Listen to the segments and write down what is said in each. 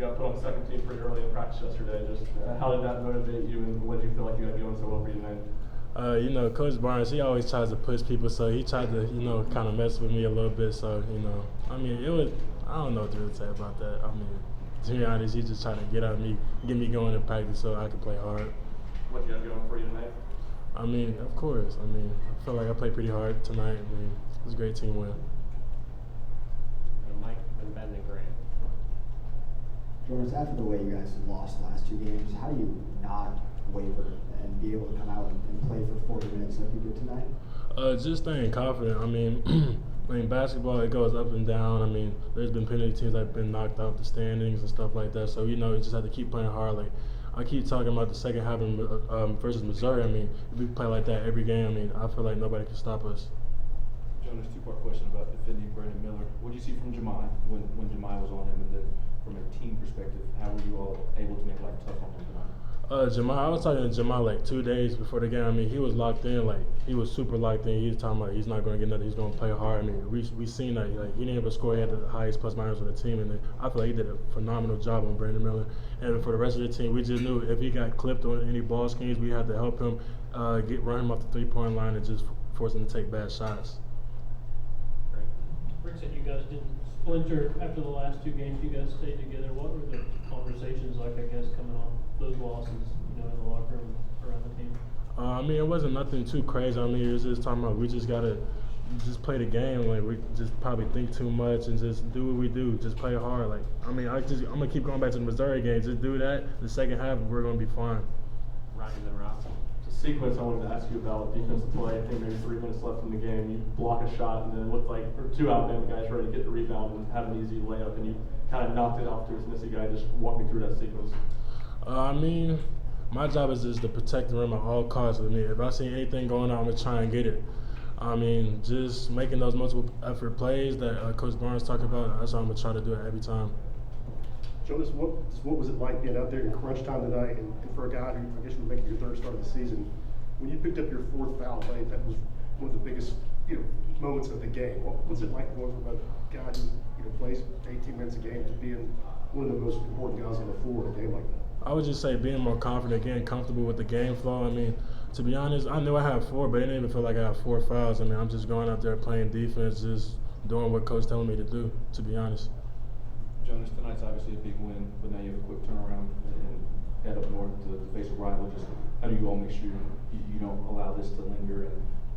got put on the second team pretty early in practice yesterday. Just how did that motivate you, and what did you feel like you had going so well for you tonight? Coach Barnes, he always tries to push people, so he tried to, kind of mess with me a little bit. So, it was, I don't know what to really say about that. To be honest, he just tried to get me going in practice so I could play hard. What do you have going for you tonight? Of course. I feel like I played pretty hard tonight. It was a great team win. Mike and Ben and Grant. Jonas, after the way you guys lost the last two games, how do you not waver and be able to come out and play for 40 minutes like you did tonight? Just staying confident. Basketball, it goes up and down. There's been plenty of teams that have been knocked out the standings and stuff like that. So, you just have to keep playing hard. Like, I keep talking about the second half versus Missouri. If we play like that every game, I feel like nobody can stop us. Jonas, two-part question about defending Brandon Miller. What did you see from Jemai when Jemai was on him, and then from a team perspective, how were you all able to make life tough on him tonight? Jemai, I was talking to Jemai like 2 days before the game. He was locked in, he was super locked in. He was talking about he's not going to get nothing. He's going to play hard. We seen that he didn't have a score. He had the highest plus minus on the team, and I feel like he did a phenomenal job on Brandon Miller. And for the rest of the team, we just knew if he got clipped on any ball schemes, we had to help him run him off the 3-point line and just force him to take bad shots. Rick said you guys didn't splinter after the last two games. You guys stayed together. What were the conversations like, I guess, coming off those losses, in the locker room around the team? It wasn't nothing too crazy. It was just talking about we just gotta just play the game. We just probably think too much and just do what we do. Just play hard. I'm gonna keep going back to the Missouri game. Just do that. The second half, we're gonna be fine. Ryan and Ross. The sequence I wanted to ask you about defensive play. I think maybe 3 minutes left in the game. You block a shot, and then it looked like two Alabama guys ready to get the rebound and have an easy layup, and you kind of knocked it off to his missy guy. Just walk me through that sequence. My job is just to protect the rim at all costs. If I see anything going on, I'm gonna try and get it. Just making those multiple effort plays that Coach Barnes talked about. That's what I'm gonna try to do it every time. Jonas, what was it like being out there in crunch time tonight, and for a guy who I guess was making your third start of the season, when you picked up your 4th foul late, that was one of the biggest moments of the game. What was it like going from a guy who plays 18 minutes a game to being one of the most important guys on the floor in a game like that? I would just say being more confident, getting comfortable with the game flow. To be honest, I knew I had 4, but it didn't even feel like I had 4 fouls. I'm just going out there playing defense, just doing what Coach telling me to do, to be honest. Jonas, tonight's obviously a big win, but now you have a quick turnaround and head up north to face a rival. Just how do you all make sure you don't allow this to linger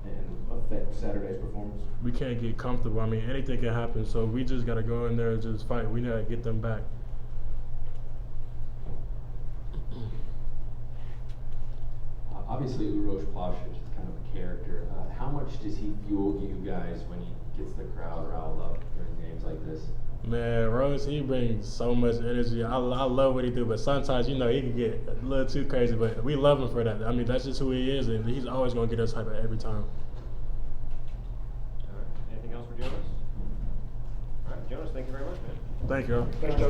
and affect Saturday's performance? We can't get comfortable. Anything can happen, so we just got to go in there and just fight. We got to get them back. Obviously, Urosh Plavsic is kind of a character. How much does he fuel you guys when he gets the crowd riled up during games like this? Man, Rose, he brings so much energy. I love what he do, but sometimes, he can get a little too crazy, but we love him for that. That's just who he is, and he's always going to get us hype every time. All right. Anything else for Jonas? All right, Jonas, thank you very much, man. Thank you. Thanks, Jonas.